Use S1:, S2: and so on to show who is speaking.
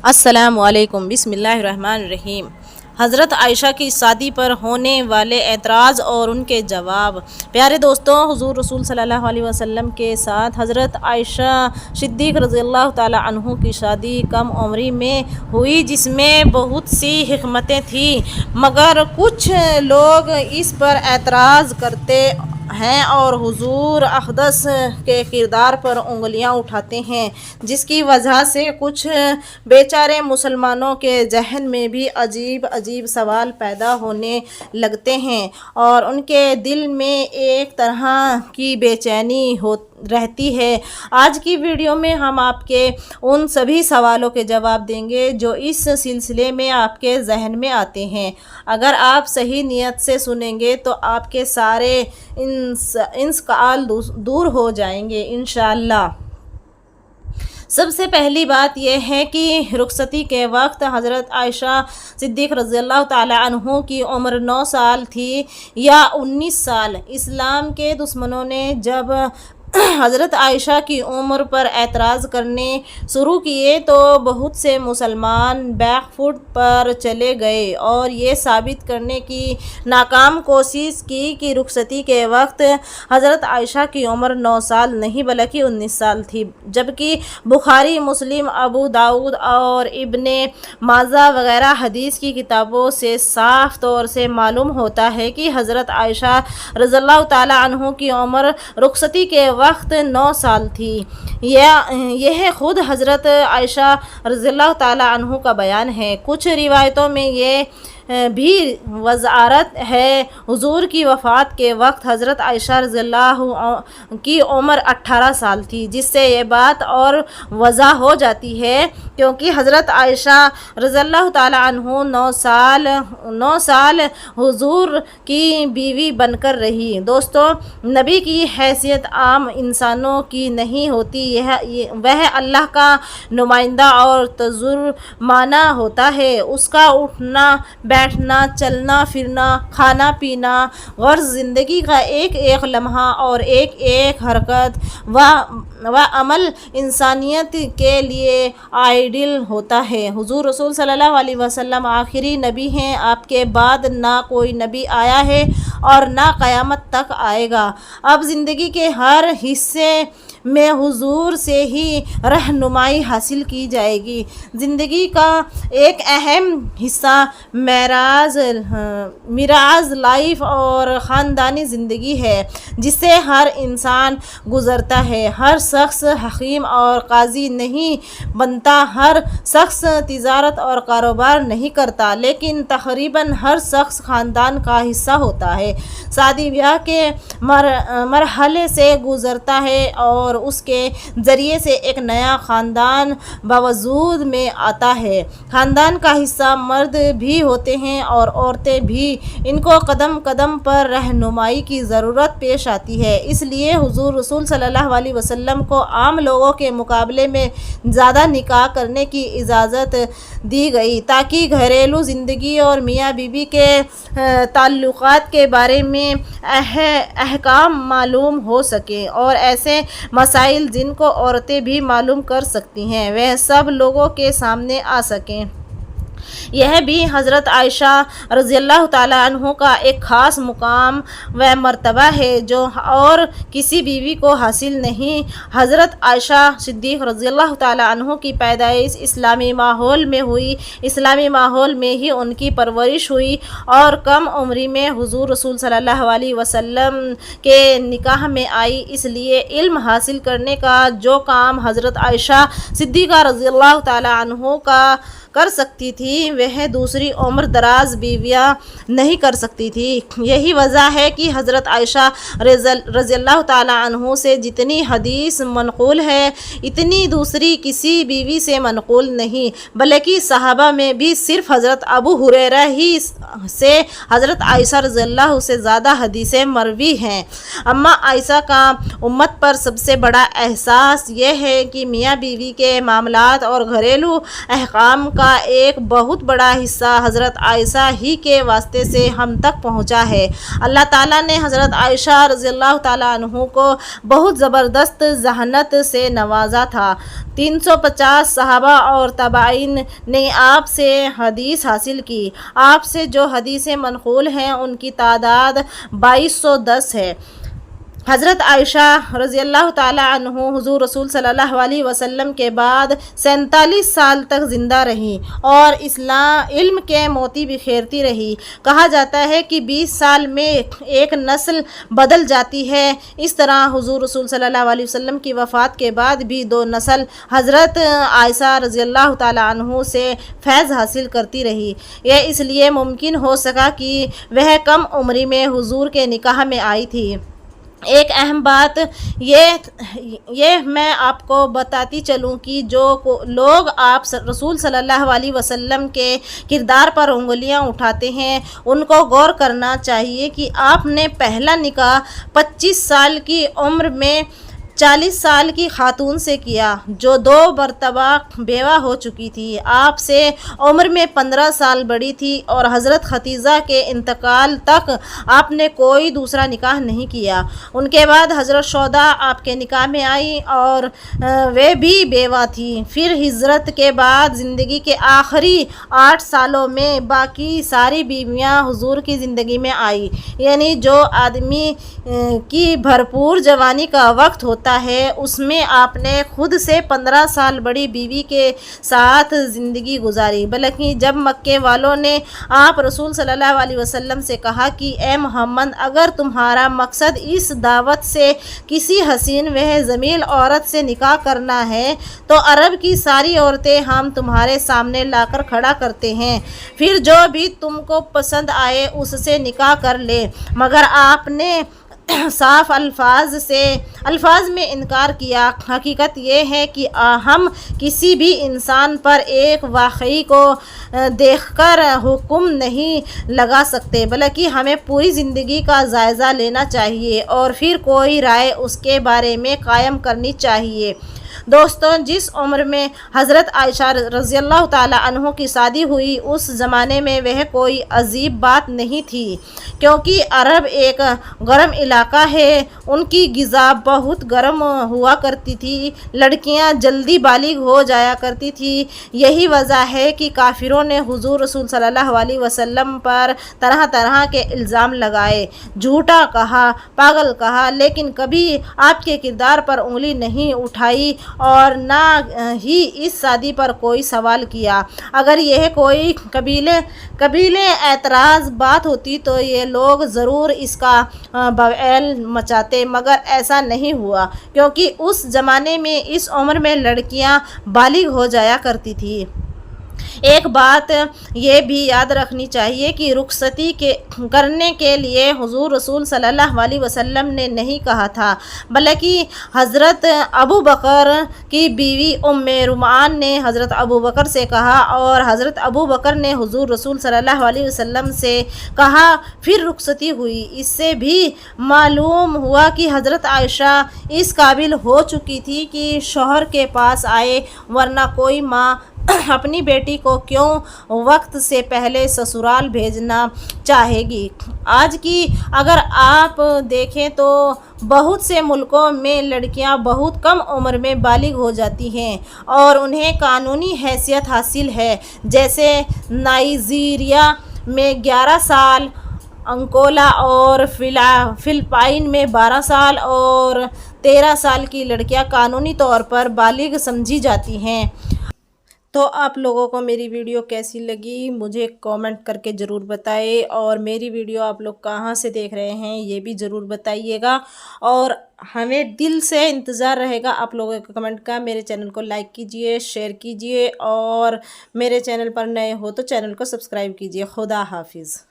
S1: السلام علیکم۔ بسم اللہ الرحمن الرحیم۔ حضرت عائشہ کی شادی پر ہونے والے اعتراض اور ان کے جواب۔ پیارے دوستوں، حضور رسول صلی اللہ علیہ وسلم کے ساتھ حضرت عائشہ صدیق رضی اللہ تعالی عنہ کی شادی کم عمری میں ہوئی، جس میں بہت سی حکمتیں تھیں، مگر کچھ لوگ اس پر اعتراض کرتے ہیں اور حضور اقدس کے کردار پر انگلیاں اٹھاتے ہیں، جس کی وجہ سے کچھ بیچارے مسلمانوں کے ذہن میں بھی عجیب سوال پیدا ہونے لگتے ہیں اور ان کے دل میں ایک طرح کی بے چینی رہتی ہے۔ آج کی ویڈیو میں ہم آپ کے ان سبھی سوالوں کے جواب دیں گے جو اس سلسلے میں آپ کے ذہن میں آتے ہیں۔ اگر آپ صحیح نیت سے سنیں گے تو آپ کے سارے انسکال دور ہو جائیں گے انشاءاللہ۔ سب سے پہلی بات یہ ہے کہ رخصتی کے وقت حضرت عائشہ صدیق رضی اللہ تعالی عنہ کی عمر 9 سال تھی یا 19 سال۔ اسلام کے دشمنوں نے جب حضرت عائشہ کی عمر پر اعتراض کرنے شروع کیے تو بہت سے مسلمان بیک فٹ پر چلے گئے اور یہ ثابت کرنے کی ناکام کوشش کی کہ رخصتی کے وقت حضرت عائشہ کی عمر 9 سال نہیں بلکہ 19 سال تھی، جبکہ بخاری، مسلم، ابو داؤد اور ابن ماجہ وغیرہ حدیث کی کتابوں سے صاف طور سے معلوم ہوتا ہے کہ حضرت عائشہ رضی اللہ تعالی عنہ کی عمر رخصتی کے وقت 9 سال تھی۔ یہ خود حضرت عائشہ رضی اللہ تعالی عنہ کا بیان ہے۔ کچھ روایتوں میں یہ بھی وضاحت ہے حضور کی وفات کے وقت حضرت عائشہ رضی اللہ کی عمر 18 سال تھی، جس سے یہ بات اور واضح ہو جاتی ہے کیونکہ حضرت عائشہ رضی اللہ تعالی عنہ 9 سال حضور کی بیوی بن کر رہی۔ دوستو، نبی کی حیثیت عام انسانوں کی نہیں ہوتی، وہ اللہ کا نمائندہ اور ترجمان ہوتا ہے۔ اس کا اٹھنا بیٹھنا، چلنا پھرنا، کھانا پینا، غرض زندگی کا ایک ایک لمحہ اور ایک ایک حرکت و عمل انسانیت کے لیے آئیڈیل ہوتا ہے۔ حضور رسول صلی اللہ علیہ وسلم آخری نبی ہیں، آپ کے بعد نہ کوئی نبی آیا ہے اور نہ قیامت تک آئے گا۔ اب زندگی کے ہر حصے میں حضور سے ہی رہنمائی حاصل کی جائے گی۔ زندگی کا ایک اہم حصہ معراج لائف اور خاندانی زندگی ہے، جس سے ہر انسان گزرتا ہے۔ ہر شخص حکیم اور قاضی نہیں بنتا، ہر شخص تجارت اور کاروبار نہیں کرتا، لیکن تقریباً ہر شخص خاندان کا حصہ ہوتا ہے، شادی بیاہ کے مرحلے سے گزرتا ہے اور اس کے ذریعے سے ایک نیا خاندان بوجود میں آتا ہے۔ خاندان کا حصہ مرد بھی ہوتے ہیں اور عورتیں بھی، ان کو قدم قدم پر رہنمائی کی ضرورت پیش آتی ہے۔ اس لیے حضور رسول صلی اللہ علیہ وسلم کو عام لوگوں کے مقابلے میں زیادہ نکاح کرنے کی اجازت دی گئی تاکہ گھریلو زندگی اور میاں بیوی کے تعلقات کے بارے میں احکام معلوم ہو سکیں اور ایسے مسائل جن کو عورتیں بھی معلوم کر سکتی ہیں وہ سب لوگوں کے سامنے آ سکیں۔ یہ بھی حضرت عائشہ رضی اللہ تعالی عنہ کا ایک خاص مقام و مرتبہ ہے جو اور کسی بیوی کو حاصل نہیں۔ حضرت عائشہ صدیق رضی اللہ تعالی عنہ کی پیدائش اسلامی ماحول میں ہوئی، اسلامی ماحول میں ہی ان کی پرورش ہوئی اور کم عمری میں حضور رسول صلی اللہ علیہ وسلم کے نکاح میں آئی۔ اس لیے علم حاصل کرنے کا جو کام حضرت عائشہ صدیقہ رضی اللہ تعالی عنہ کر سکتی تھی وہ دوسری عمر دراز بیویاں نہیں کر سکتی تھی۔ یہی وجہ ہے کہ حضرت عائشہ رضی اللہ تعالی عنہ سے جتنی حدیث منقول ہے اتنی دوسری کسی بیوی سے منقول نہیں، بلکہ صحابہ میں بھی صرف حضرت ابو ہریرہ ہی سے حضرت عائشہ رضی اللہ سے زیادہ حدیثیں مروی ہیں۔ اما عائشہ کا امت پر سب سے بڑا احساس یہ ہے کہ میاں بیوی کے معاملات اور گھریلو احکام کا کا ایک بہت بڑا حصہ حضرت عائشہ ہی کے واسطے سے ہم تک پہنچا ہے۔ اللہ تعالیٰ نے حضرت عائشہ رضی اللہ تعالیٰ عنہ کو بہت زبردست ذہانت سے نوازا تھا۔ 350 صحابہ اور تابعین نے آپ سے حدیث حاصل کی۔ آپ سے جو حدیثیں منقول ہیں ان کی تعداد 2210 ہے۔ حضرت عائشہ رضی اللہ تعالیٰ عنہ حضور رسول صلی اللہ علیہ وسلم کے بعد 47 سال تک زندہ رہی اور علم کے موتی بکھیرتی رہی۔ کہا جاتا ہے کہ 20 سال میں ایک نسل بدل جاتی ہے۔ اس طرح حضور رسول صلی اللہ علیہ وسلم کی وفات کے بعد بھی 2 نسل حضرت عائشہ رضی اللہ تعالیٰ عنہ سے فیض حاصل کرتی رہی۔ یہ اس لیے ممکن ہو سکا کہ وہ کم عمری میں حضور کے نکاح میں آئی تھی۔ ایک اہم بات یہ میں آپ کو بتاتی چلوں کہ جو لوگ آپ رسول صلی اللہ علیہ وسلم کے کردار پر انگلیاں اٹھاتے ہیں ان کو غور کرنا چاہیے کہ آپ نے پہلا نکاح 25 سال کی عمر میں 40 سال کی خاتون سے کیا جو 2 مرتبہ بیوہ ہو چکی تھی۔ آپ سے عمر میں 15 سال بڑی تھی اور حضرت خدیجہ کے انتقال تک آپ نے کوئی دوسرا نکاح نہیں کیا۔ ان کے بعد حضرت سودا آپ کے نکاح میں آئی اور وہ بھی بیوہ تھی۔ پھر ہجرت کے بعد زندگی کے آخری 8 سالوں میں باقی ساری بیویاں حضور کی زندگی میں آئی، یعنی جو آدمی کی بھرپور جوانی کا وقت ہوتا ہے اس میں آپ نے خود سے 15 سال بڑی بیوی کے ساتھ زندگی گزاری۔ بلکہ جب مکے والوں نے آپ رسول صلی اللہ علیہ وسلم سے کہا کہ اے محمد اگر تمہارا مقصد اس دعوت سے کسی حسین و جمیل عورت سے نکاح کرنا ہے تو عرب کی ساری عورتیں ہم تمہارے سامنے لا کر کھڑا کرتے ہیں، پھر جو بھی تم کو پسند آئے اس سے نکاح کر لے۔ مگر آپ نے صاف الفاظ میں انکار کیا۔ حقیقت یہ ہے کہ ہم کسی بھی انسان پر ایک واقعی کو دیکھ کر حکم نہیں لگا سکتے، بلکہ ہمیں پوری زندگی کا جائزہ لینا چاہیے اور پھر کوئی رائے اس کے بارے میں قائم کرنی چاہیے۔ دوستوں، جس عمر میں حضرت عائشہ رضی اللہ تعالیٰ عنہ کی شادی ہوئی اس زمانے میں وہ کوئی عجیب بات نہیں تھی، کیونکہ عرب ایک گرم علاقہ ہے۔ ان کی غذا بہت گرم ہوا کرتی تھی، لڑکیاں جلدی بالغ ہو جایا کرتی تھی۔ یہی وجہ ہے کہ کافروں نے حضور رسول صلی اللہ علیہ وسلم پر طرح طرح کے الزام لگائے، جھوٹا کہا، پاگل کہا، لیکن کبھی آپ کے کردار پر انگلی نہیں اٹھائی اور نہ ہی اس شادی پر کوئی سوال کیا۔ اگر یہ کوئی قبیلے اعتراض بات ہوتی تو یہ لوگ ضرور اس کا بویل مچاتے، مگر ایسا نہیں ہوا کیونکہ اس زمانے میں اس عمر میں لڑکیاں بالغ ہو جایا کرتی تھیں۔ ایک بات یہ بھی یاد رکھنی چاہیے کہ رخصتی کرنے کے لیے حضور رسول صلی اللہ علیہ وسلم نے نہیں کہا تھا، بلکہ حضرت ابو بکر کی بیوی ام رومان نے حضرت ابو بکر سے کہا اور حضرت ابو بکر نے حضور رسول صلی اللہ علیہ وسلم سے کہا، پھر رخصتی ہوئی۔ اس سے بھی معلوم ہوا کہ حضرت عائشہ اس قابل ہو چکی تھی کہ شوہر کے پاس آئے، ورنہ کوئی ماں اپنی بیٹی کو کیوں وقت سے پہلے سسرال بھیجنا چاہے گی۔ آج کی اگر آپ دیکھیں تو بہت سے ملکوں میں لڑکیاں بہت کم عمر میں بالغ ہو جاتی ہیں اور انہیں قانونی حیثیت حاصل ہے، جیسے نائجیریا میں 11 سال، انگولا اور فلپائن میں 12 سال اور 13 سال کی لڑکیاں قانونی طور پر بالغ سمجھی جاتی ہیں۔ تو آپ لوگوں کو میری ویڈیو کیسی لگی مجھے کامنٹ کر کے ضرور بتائیں، اور میری ویڈیو آپ لوگ کہاں سے دیکھ رہے ہیں یہ بھی ضرور بتائیے گا، اور ہمیں دل سے انتظار رہے گا آپ لوگوں کے کمنٹ کا۔ میرے چینل کو لائک کیجئے، شیئر کیجئے، اور میرے چینل پر نئے ہو تو چینل کو سبسکرائب کیجئے۔ خدا حافظ۔